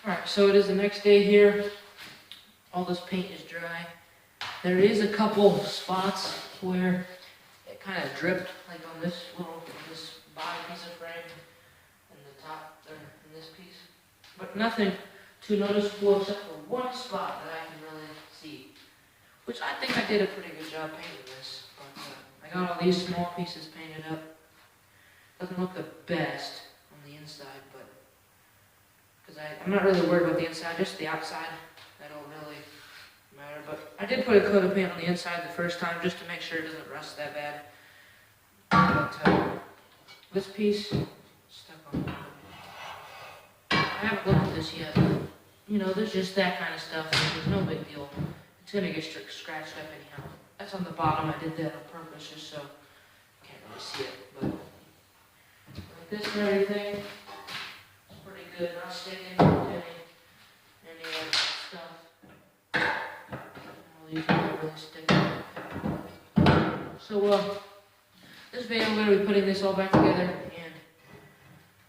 Alright, so it is the next day here. All this paint is dry. There is a couple spots where it kind of dripped, like on this bottom piece of frame and the top there in this piece. But nothing too noticeable except for one spot that I can really see. Which I think I did a pretty good job painting this. But I got all these small pieces painted up. Doesn't look the best on the inside, but because I'm not really worried about the inside, just the outside. That don't really matter. But I did put a coat of paint on the inside the first time just to make sure it doesn't rust that bad. But this piece stuck on. I haven't looked at this yet. But, you know, there's just that kind of stuff. There's no big deal. It's gonna get scratched up anyhow. That's on the bottom. I did that on purpose just so you can't really see it. But like this and everything, it's pretty good. Not sticking any other stuff. All these are not really sticking. So this video I'm gonna be putting this all back together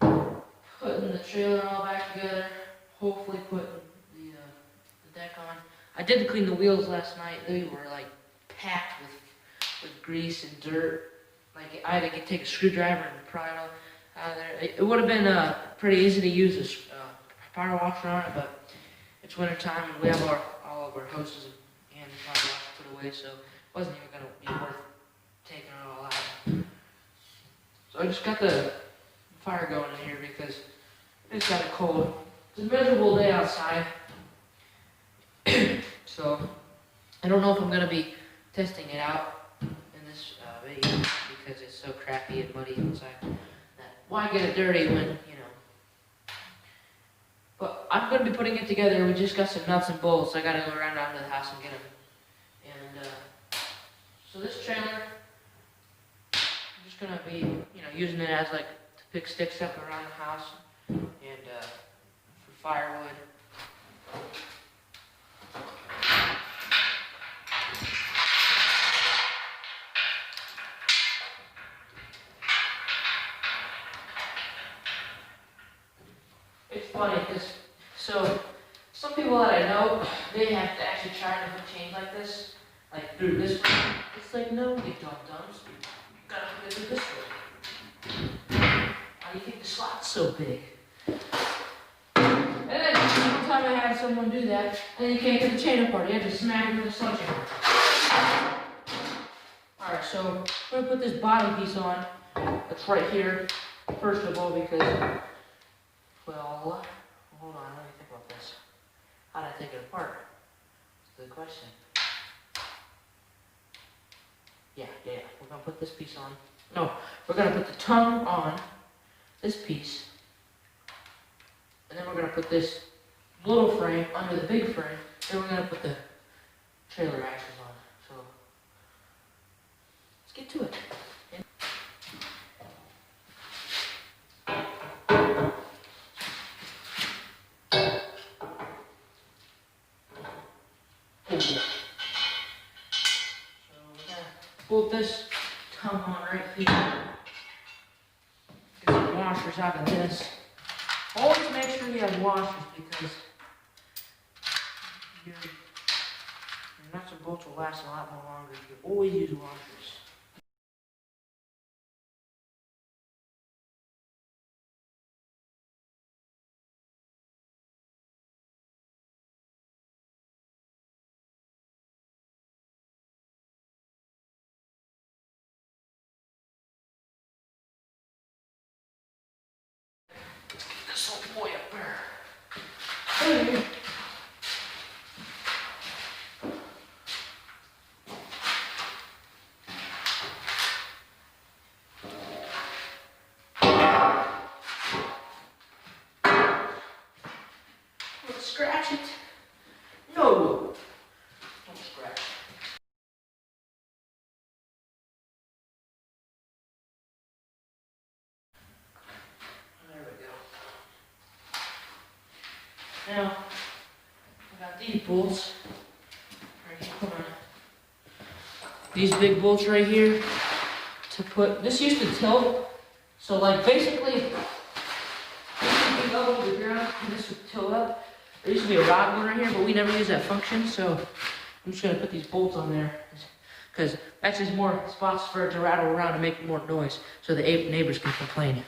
and putting the trailer all back together. Hopefully putting the deck on. I did clean the wheels last night. They were like packed with grease and dirt. Like I had to take a screwdriver and pry it all out of there. It would have been pretty easy to use this power washer on it, but it's winter time and we have all of our hoses and power washer put away, so it wasn't even going to be worth taking it all out. So I just got the fire going in here because it's got a cold. It's a miserable day outside. So I don't know if I'm going to be testing it out in this video because it's so crappy and muddy inside. Why get it dirty when, you know. But I'm going to be putting it together. We just got some nuts and bolts. I got to go around down to the house and get them. And so this trailer, I'm just going to be, you know, using it as like to pick sticks up around the house and for firewood. It's funny because, so, some people that I know, they have to actually try to put chains like this, like through this way. It's like, no, you dum-dums, you gotta put it through this way. How do you think the slot's so big? And then, one time I had someone do that, and then you can't get the chain apart, you have to smack it with a sledgehammer. Alright, so, I'm gonna put this bottom piece on, that's right here, first of all, because, well, hold on, let me think about this. How did I take it apart? That's the question. Yeah. We're gonna put this piece on. No, we're gonna put the tongue on this piece. And then we're gonna put this little frame under the big frame. Then we're gonna put the trailer axles on. So, let's get to it. Pull this tongue on right here. Get some washers out of this. Always make sure you have washers because your nuts and bolts will last a lot more longer if you always use washers. This old boy up there. Hey. Let's scratch it. No. Don't scratch. Now, I got these bolts right here. Hold on. These big bolts right here to put. This used to tilt, so like basically, this would go low to the ground, and this would tilt up. There used to be a rod one right here, but we never used that function, so I'm just gonna put these bolts on there, because that's just more spots for it to rattle around and make more noise, so the neighbors can complain.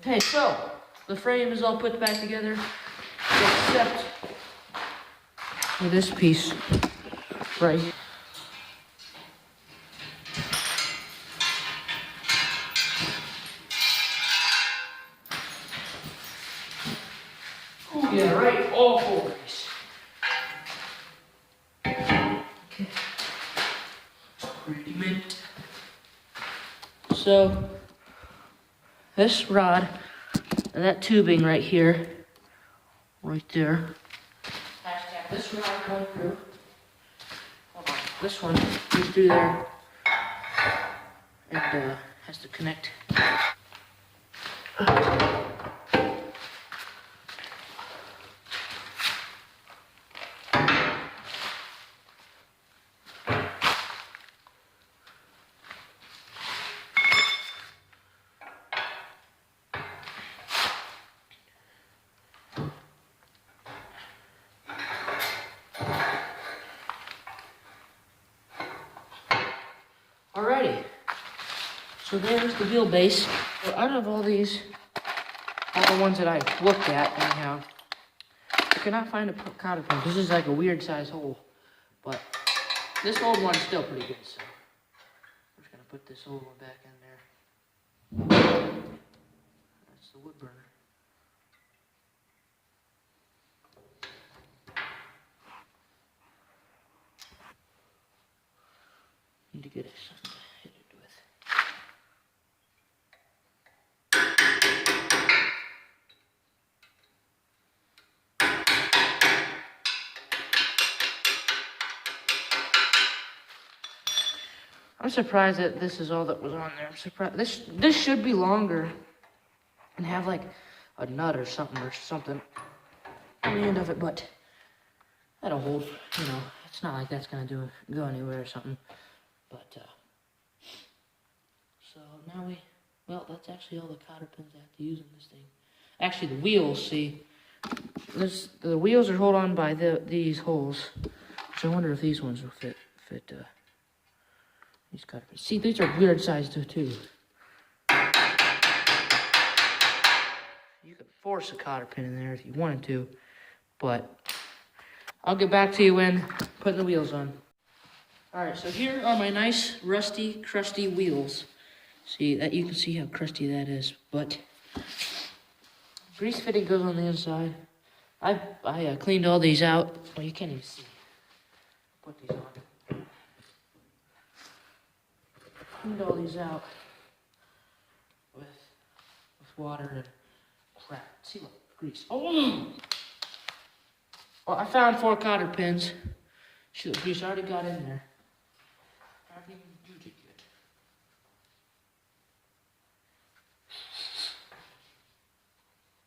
Okay, so the frame is all put back together, except for this piece right here. Oh yeah, right, all four of these. Okay. Ready, mint. So this rod and that tubing right here, right there. Hashtag this rod going through. Hold on. This one goes through there and has to connect. Alrighty, so there's the wheelbase. So out of all these, all the ones that I looked at anyhow, I cannot find a cotter pin. This is like a weird size hole, but this old one's still pretty good, so I'm just gonna put this old one back in there. That's the wood burner. Need to get it something to hit it with. I'm surprised that this is all that was on there. I'm surprised. This should be longer and have like a nut or something on the end of it, but that'll hold. You know, it's not like that's gonna go anywhere or something. But so now that's actually all the cotter pins I have to use in this thing. Actually, the wheels. See, the wheels are held on by these holes. So I wonder if these ones will fit. These cotter pins. See, these are weird sized too. You could force a cotter pin in there if you wanted to, but I'll get back to you when putting the wheels on. Alright, so here are my nice, rusty, crusty wheels. See, that you can see how crusty that is, but grease fitting goes on the inside. I cleaned all these out. Well, you can't even see. Put these on. Cleaned all these out with water and crap. See, look, grease. Oh! Well, I found 4 cotter pins. Shoot, grease already got in there. I haven't even used it yet.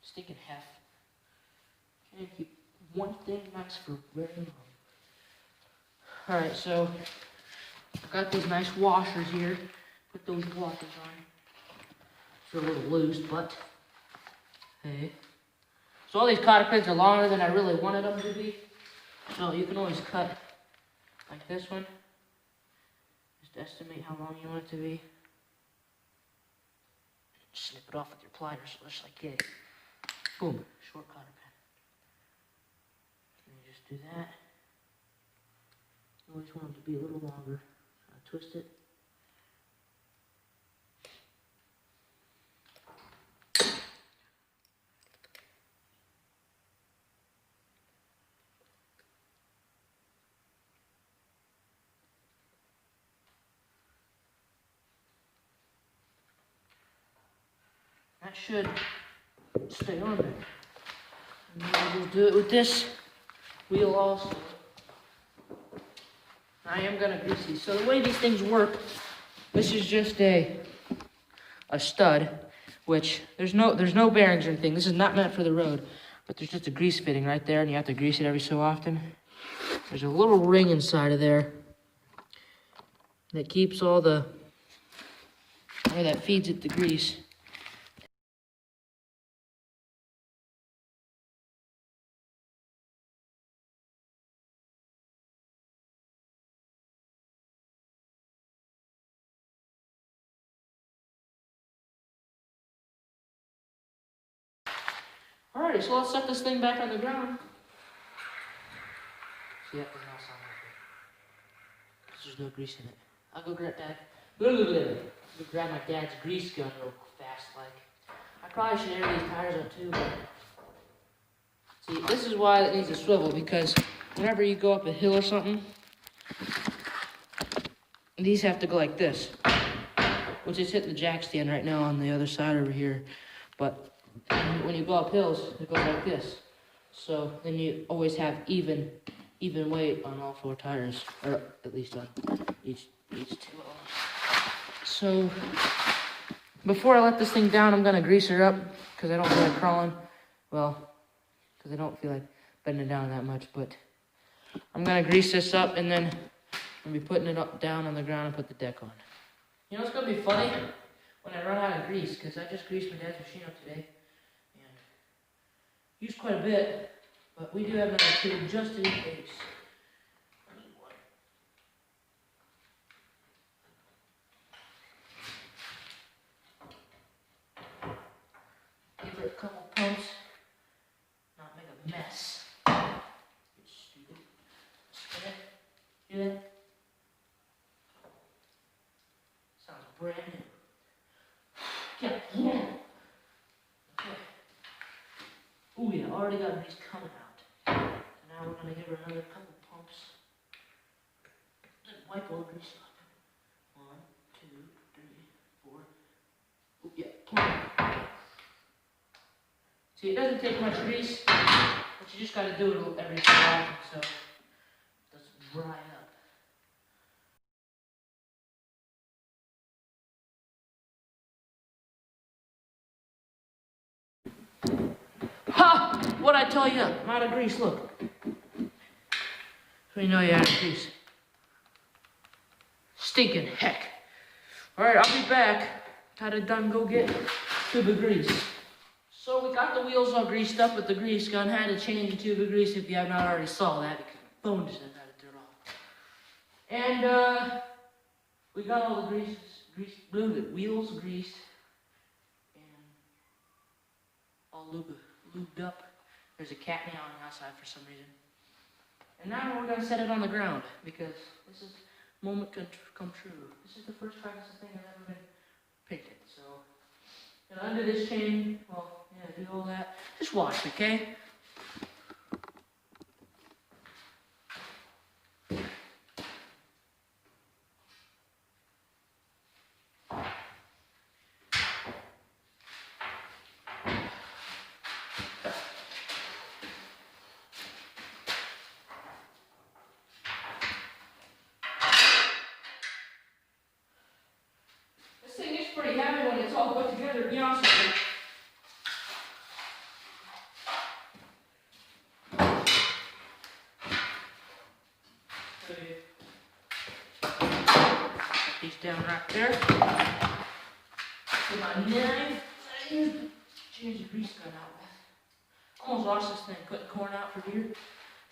Stinking half. Can't keep one thing nice for very long. Alright, so I got these nice washers here. Put those washers on. They're a little loose, but hey. So all these cotter pins are longer than I really wanted them to be. So you can always cut like this one. Just estimate how long you want it to be. Snip it off with your pliers, just like it. Boom, short cotter pin. And you just do that. You always want them to be a little longer. Twist it. That should stay on there. And then we'll do it with this wheel also. I am gonna grease these. So the way these things work, this is just a stud, which there's no bearings or anything. This is not meant for the road, but there's just a grease fitting right there, and you have to grease it every so often. There's a little ring inside of there that keeps all the, or that feeds it the grease. Alrighty, so let's set this thing back on the ground. See, that does not sound like it. Because there's no grease in it. I'll go grab that. Go grab my dad's grease gun real fast, like. I probably should air these tires up too, but. See, this is why it needs a swivel, because whenever you go up a hill or something, these have to go like this. Which is hitting the jack stand right now on the other side over here. But when you go up hills, it goes like this. So then you always have even weight on all four tires, or at least on each two of them. So before I let this thing down, I'm gonna grease her up because I don't feel like crawling. Well, because I don't feel like bending down that much. But I'm gonna grease this up, and then I'm gonna be putting it up down on the ground and put the deck on. You know what's gonna be funny? When I run out of grease, because I just greased my dad's machine up today. Used quite a bit, but we do have another tube just in case. I need one. Give her a couple pumps, not make a mess. You're stupid. Spin it. Hear that? Sounds brand new. Yeah. Ooh yeah, already got grease coming out. So now we're gonna give her another couple pumps. And wipe all the grease off. 1, 2, 3, 4. Ooh yeah, come on. See, it doesn't take much grease, but you just gotta do it every so often so it doesn't dry up. Ha! What'd I tell you? I'm out of grease, look. So you know you're out of grease. Stinking heck. Alright, I'll be back. Gotta done go get tube of grease. So we got the wheels all greased up with the grease gun. Had to change the tube of grease if you have not already saw that because my phone just had to turn off. And we got all the wheels greased and all lubed up. There's a cat meowing outside for some reason. And now we're gonna set it on the ground because this is moment come true. This is the first time this thing has ever been painted. So, undo this chain, well, yeah, do all that. Just watch, okay? Pretty heavy when it's all put together, to be honest with you. Put these down right there. With my knife, I used to change the grease gun out with. Almost lost this thing putting corn out for deer.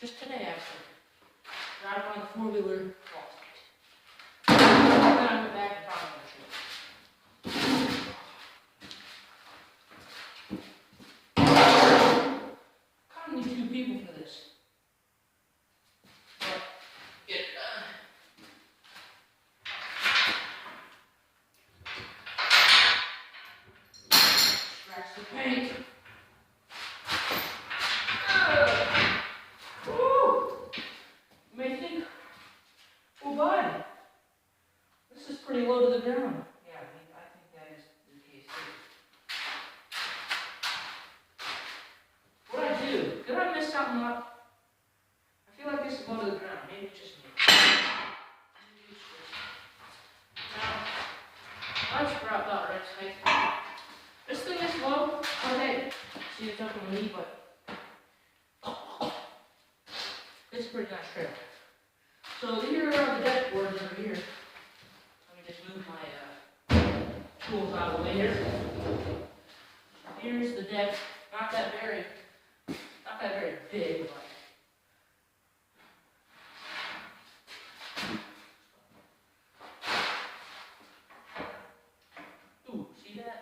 Just today, actually. Driving on the four-wheeler, lost it. I'm gonna go back and find it. People for this. But get it done. Scratch the paint. Woo! You may think, oh bud, this is pretty low to the ground. Yeah, I think that is the case too. not. I feel like this is low to the ground. Maybe it's just me. Now, let's drop that right height. This thing is low, but hey, see it's up on me, but this is pretty nice trail. So here are the deck boards over here. Let me just move my tools out of the way here. Here's the deck. Not that very big, but ooh, see that?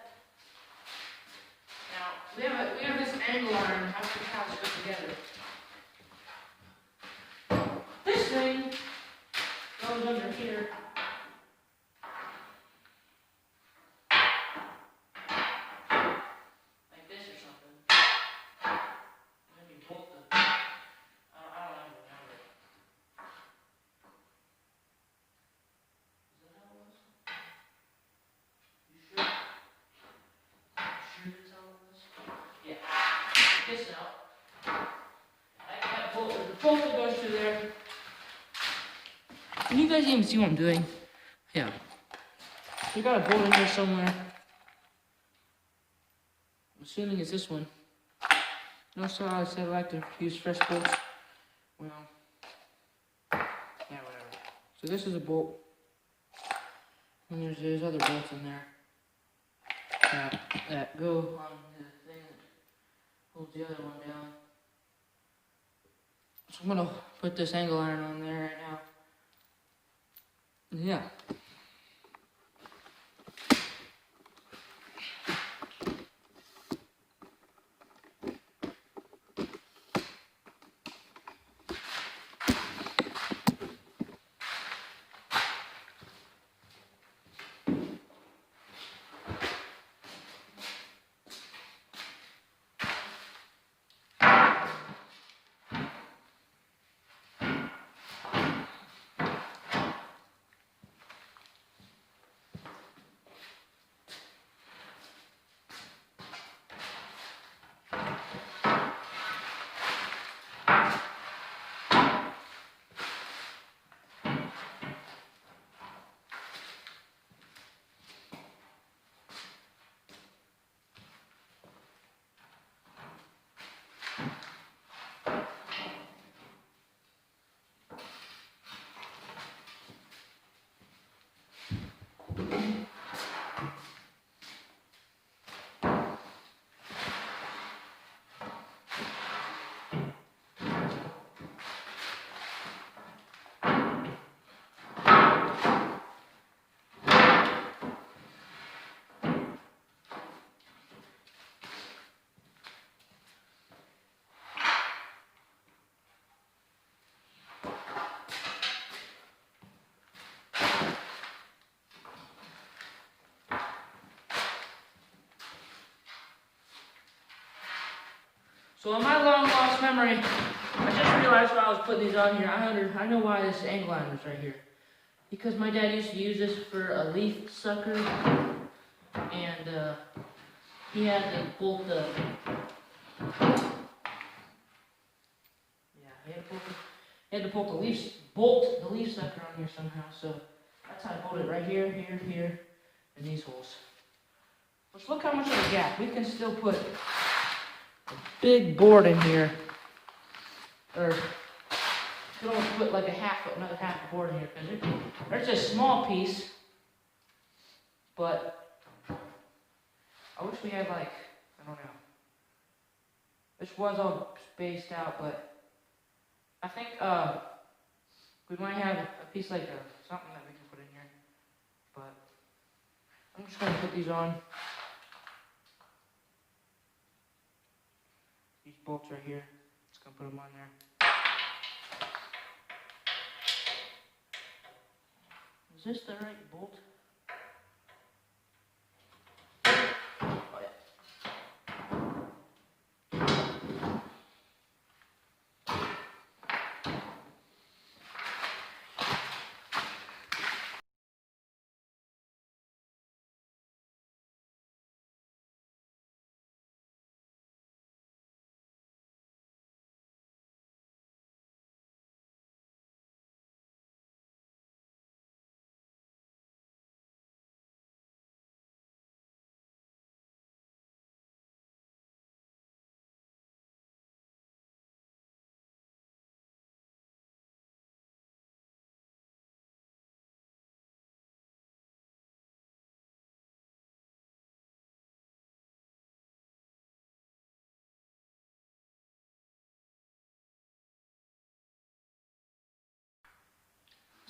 Now we have this angle iron. How should the go together? This thing goes under here. Like this or something. And then you bolt the I don't even remember. Is that how it was? You sure? Sure that's how it was? Yeah. Check this out. That bolt, the bolt that goes through there. Can you guys even see what I'm doing? Yeah. We got a bolt in here somewhere. I'm assuming it's this one. Notice how I said I like to use fresh bolts? Well, yeah, whatever. So this is a bolt. And there's other bolts in there that go on the thing that holds the other one down. So I'm gonna put this angle iron on there right now. Yeah. So in my long lost memory, I just realized while I was putting these on here, I know why this angle iron is right here. Because my dad used to use this for a leaf sucker, and he had to bolt the, he had to bolt the leaf sucker on here somehow. So that's how I bolted it right here, here, here, and these holes. Which look how much of a gap. We can still put a big board in here, or you could almost put like another half a board in here, because there's a small piece, but I wish we had like, I don't know, this was all spaced out, but I think we might have a piece like something that we can put in here, but I'm just going to put these on. These bolts right here, just going to put them on there. Is this the right bolt?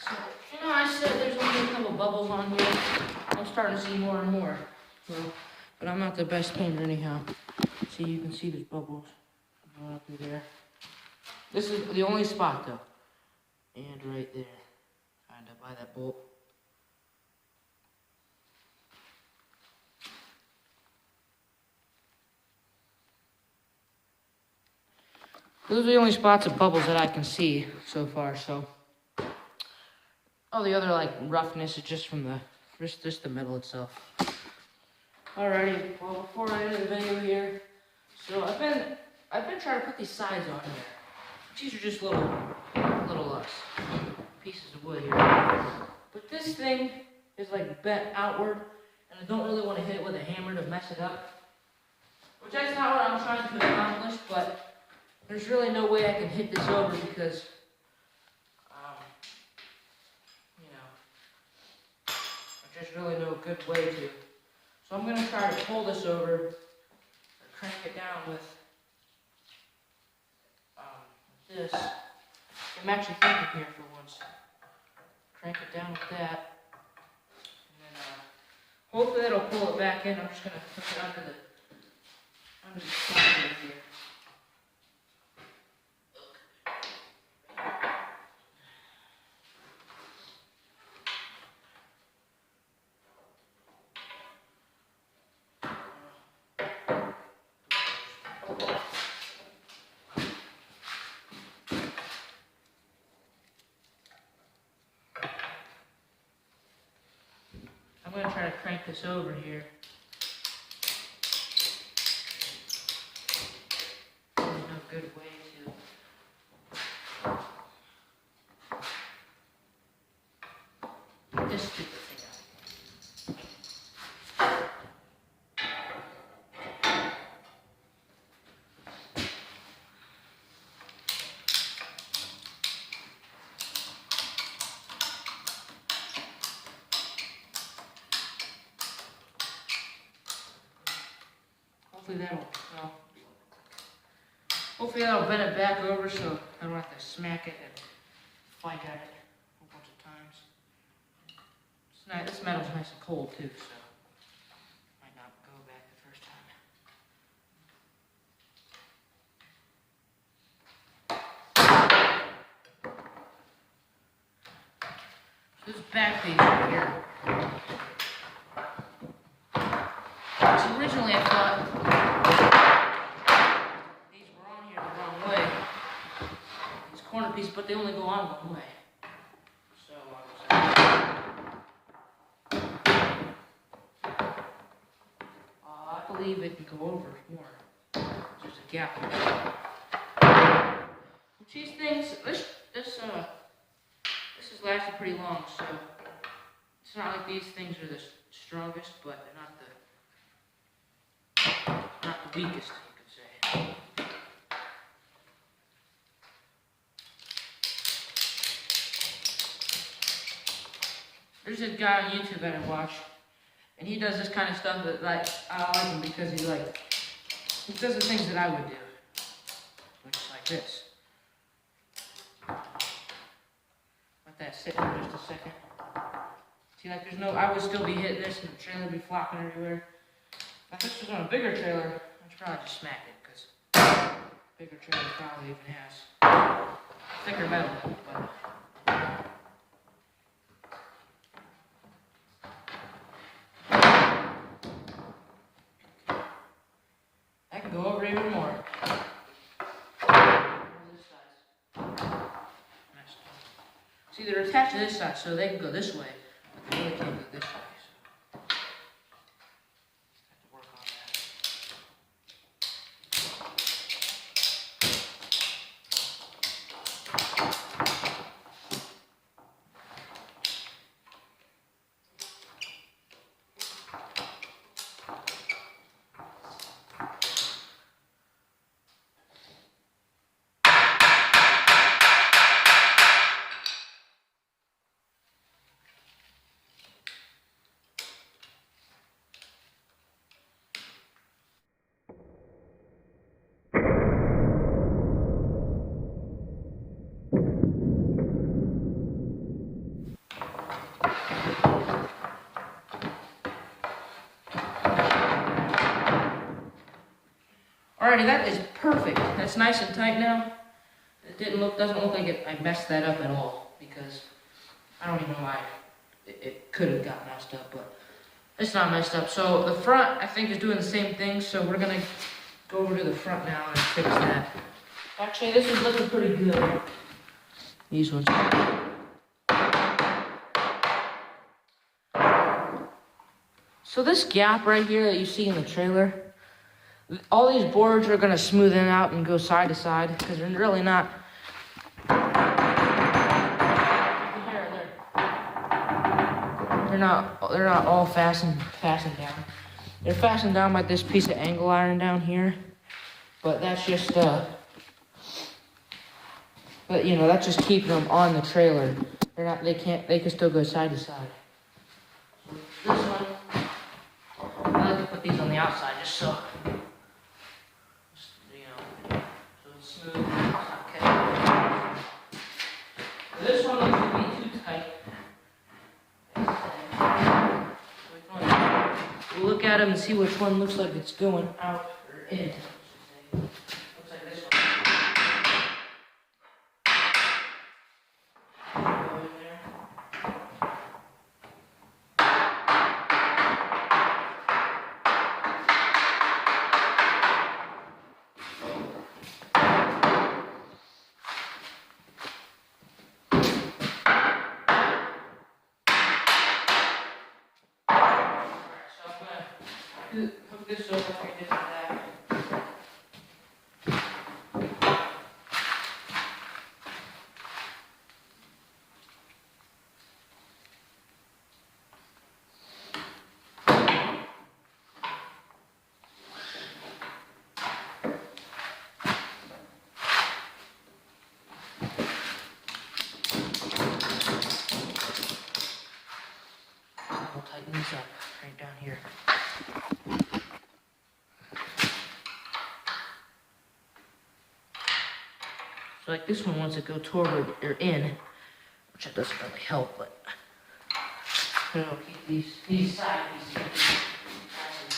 So, I said there's only a couple bubbles on here. I'm starting to see more and more. Well, but I'm not the best painter anyhow. See, you can see there's bubbles going up through there. This is the only spot though. And right there, kind of by that bolt. Those are the only spots of bubbles that I can see so far, so. All the other like roughness is just from just the metal itself. Alrighty, well before I end the video here, so I've been trying to put these sides on here. These are just little pieces of wood here. But this thing is like bent outward, and I don't really want to hit it with a hammer to mess it up. Which that's not what I'm trying to accomplish, but there's really no way I can hit this over because, there's really no good way to. So I'm going to try to pull this over, or crank it down with this. I'm actually thinking here for once. Crank it down with that. And then hopefully that'll pull it back in. I'm just going to hook it under the side right here. I'm going to try to crank this over here. There's no good way to get this stupid thing out. Hopefully that'll bend it back over so I don't have to smack it and fight at it a whole bunch of times. It's nice, this metal's nice and cold too, so might not go back the first time. This back piece right here. So originally I thought these were on here the wrong way. These corner pieces, but they only go on one way. So I believe it can go over more. There's a gap in there. These things, this has lasted pretty long, so it's not like these things are the strongest, but they're not the weakest, you could say. There's this guy on YouTube that I watch, and he does this kind of stuff that I like him because he does the things that I would do, which is like this. Let that sit for just a second. See, like I would still be hitting this and the trailer would be flopping everywhere. If this was on a bigger trailer, I'd probably just smack it, because bigger trailer probably even has thicker metal, but I can go over even more. This side. See, they're attached to this side, so they can go this way, but they really can't go this way. Alrighty, that is perfect. That's nice and tight now. It doesn't look like I messed that up at all, because I don't even know why it could have got messed up, but it's not messed up. So the front, I think, is doing the same thing, so we're gonna go over to the front now and fix that. Actually, this is looking pretty good. These ones. So this gap right here that you see in the trailer, all these boards are gonna smoothen out and go side to side, because they're really not. They're not all fastened down. They're fastened down by this piece of angle iron down here, but that's just but you know, that's just keeping them on the trailer. They can still go side to side. So this one, I like to put these on the outside just so, you know, so it's smooth. Okay. This one looks to be too tight. We'll look at them and see which one looks like it's going out or in. Looks like this one. Go in there. Hook this over and get that. We'll tighten these up right down here. So like this one wants to go toward or in, which it doesn't really help, but it'll keep these side pieces nice and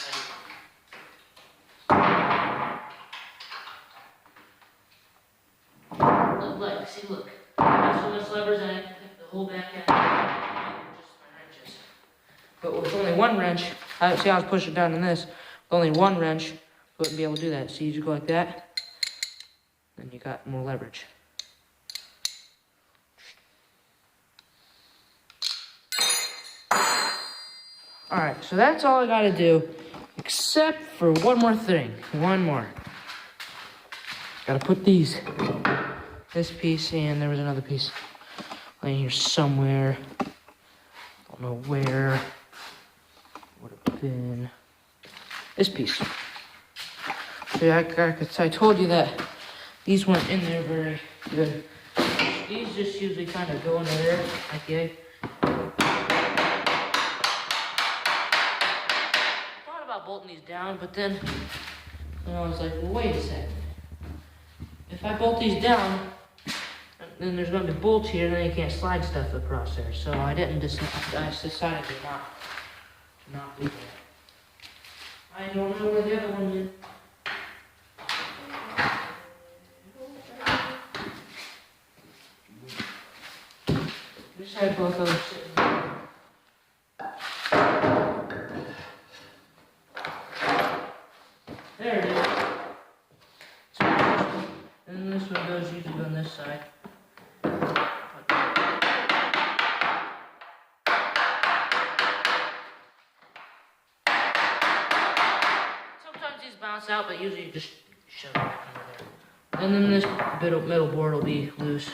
tight. Look, see, look. There's so much levers in it, the whole back end, just my wrenches. But with only one wrench, see how I was pushing down on this, with only one wrench, I wouldn't be able to do that. See, you just go like that. Then you got more leverage. Alright, so that's all I gotta do, except for one more thing. One more. Gotta put this piece, and there was another piece laying here somewhere. Don't know where. Would have been this piece. So I told you that these went in there very good. These just usually kind of go into there, okay. Thought about bolting these down, but then I was like, well, wait a second. If I bolt these down, then there's going to be bolts here, and then you can't slide stuff across there. So I decided to not do that. I don't know where the other one is. Just had both of them sitting there. There it is. And this one goes usually on this side. Sometimes these bounce out, but usually you just shove it back under there. And then this metal board will be loose.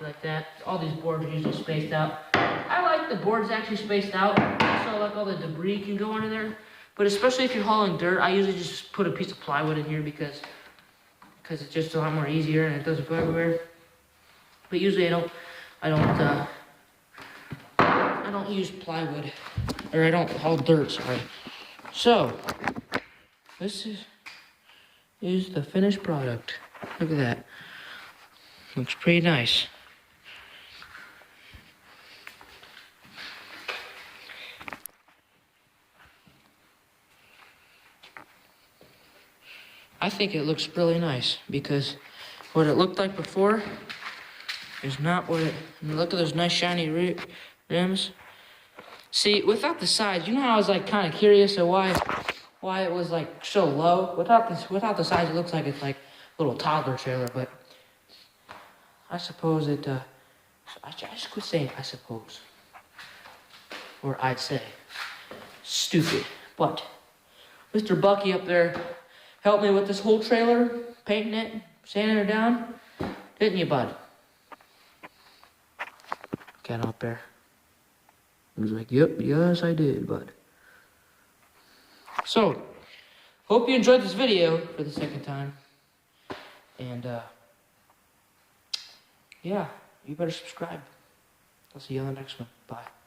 Like that. All these boards are usually spaced out. I like the boards actually spaced out, so like all the debris can go under there. But especially if you're hauling dirt, I usually just put a piece of plywood in here because it's just a lot more easier and it doesn't go everywhere. But usually I don't use plywood, or I don't haul dirt. Sorry. So this is the finished product. Look at that. Looks pretty nice. I think it looks really nice because what it looked like before is not what it... Look at those nice shiny rims. See, without the sides, you know how I was like kind of curious of why it was like so low? Without the sides, it looks like it's like a little toddler trailer, but I suppose it, I just quit saying I suppose. Or I'd say. Stupid. But Mr. Bucky up there helped me with this whole trailer, painting it, sanding it down. Didn't you, bud? Cat up there. He was like, yep, yes, I did, bud. So, hope you enjoyed this video for the second time. And, yeah, you better subscribe. I'll see you on the next one. Bye.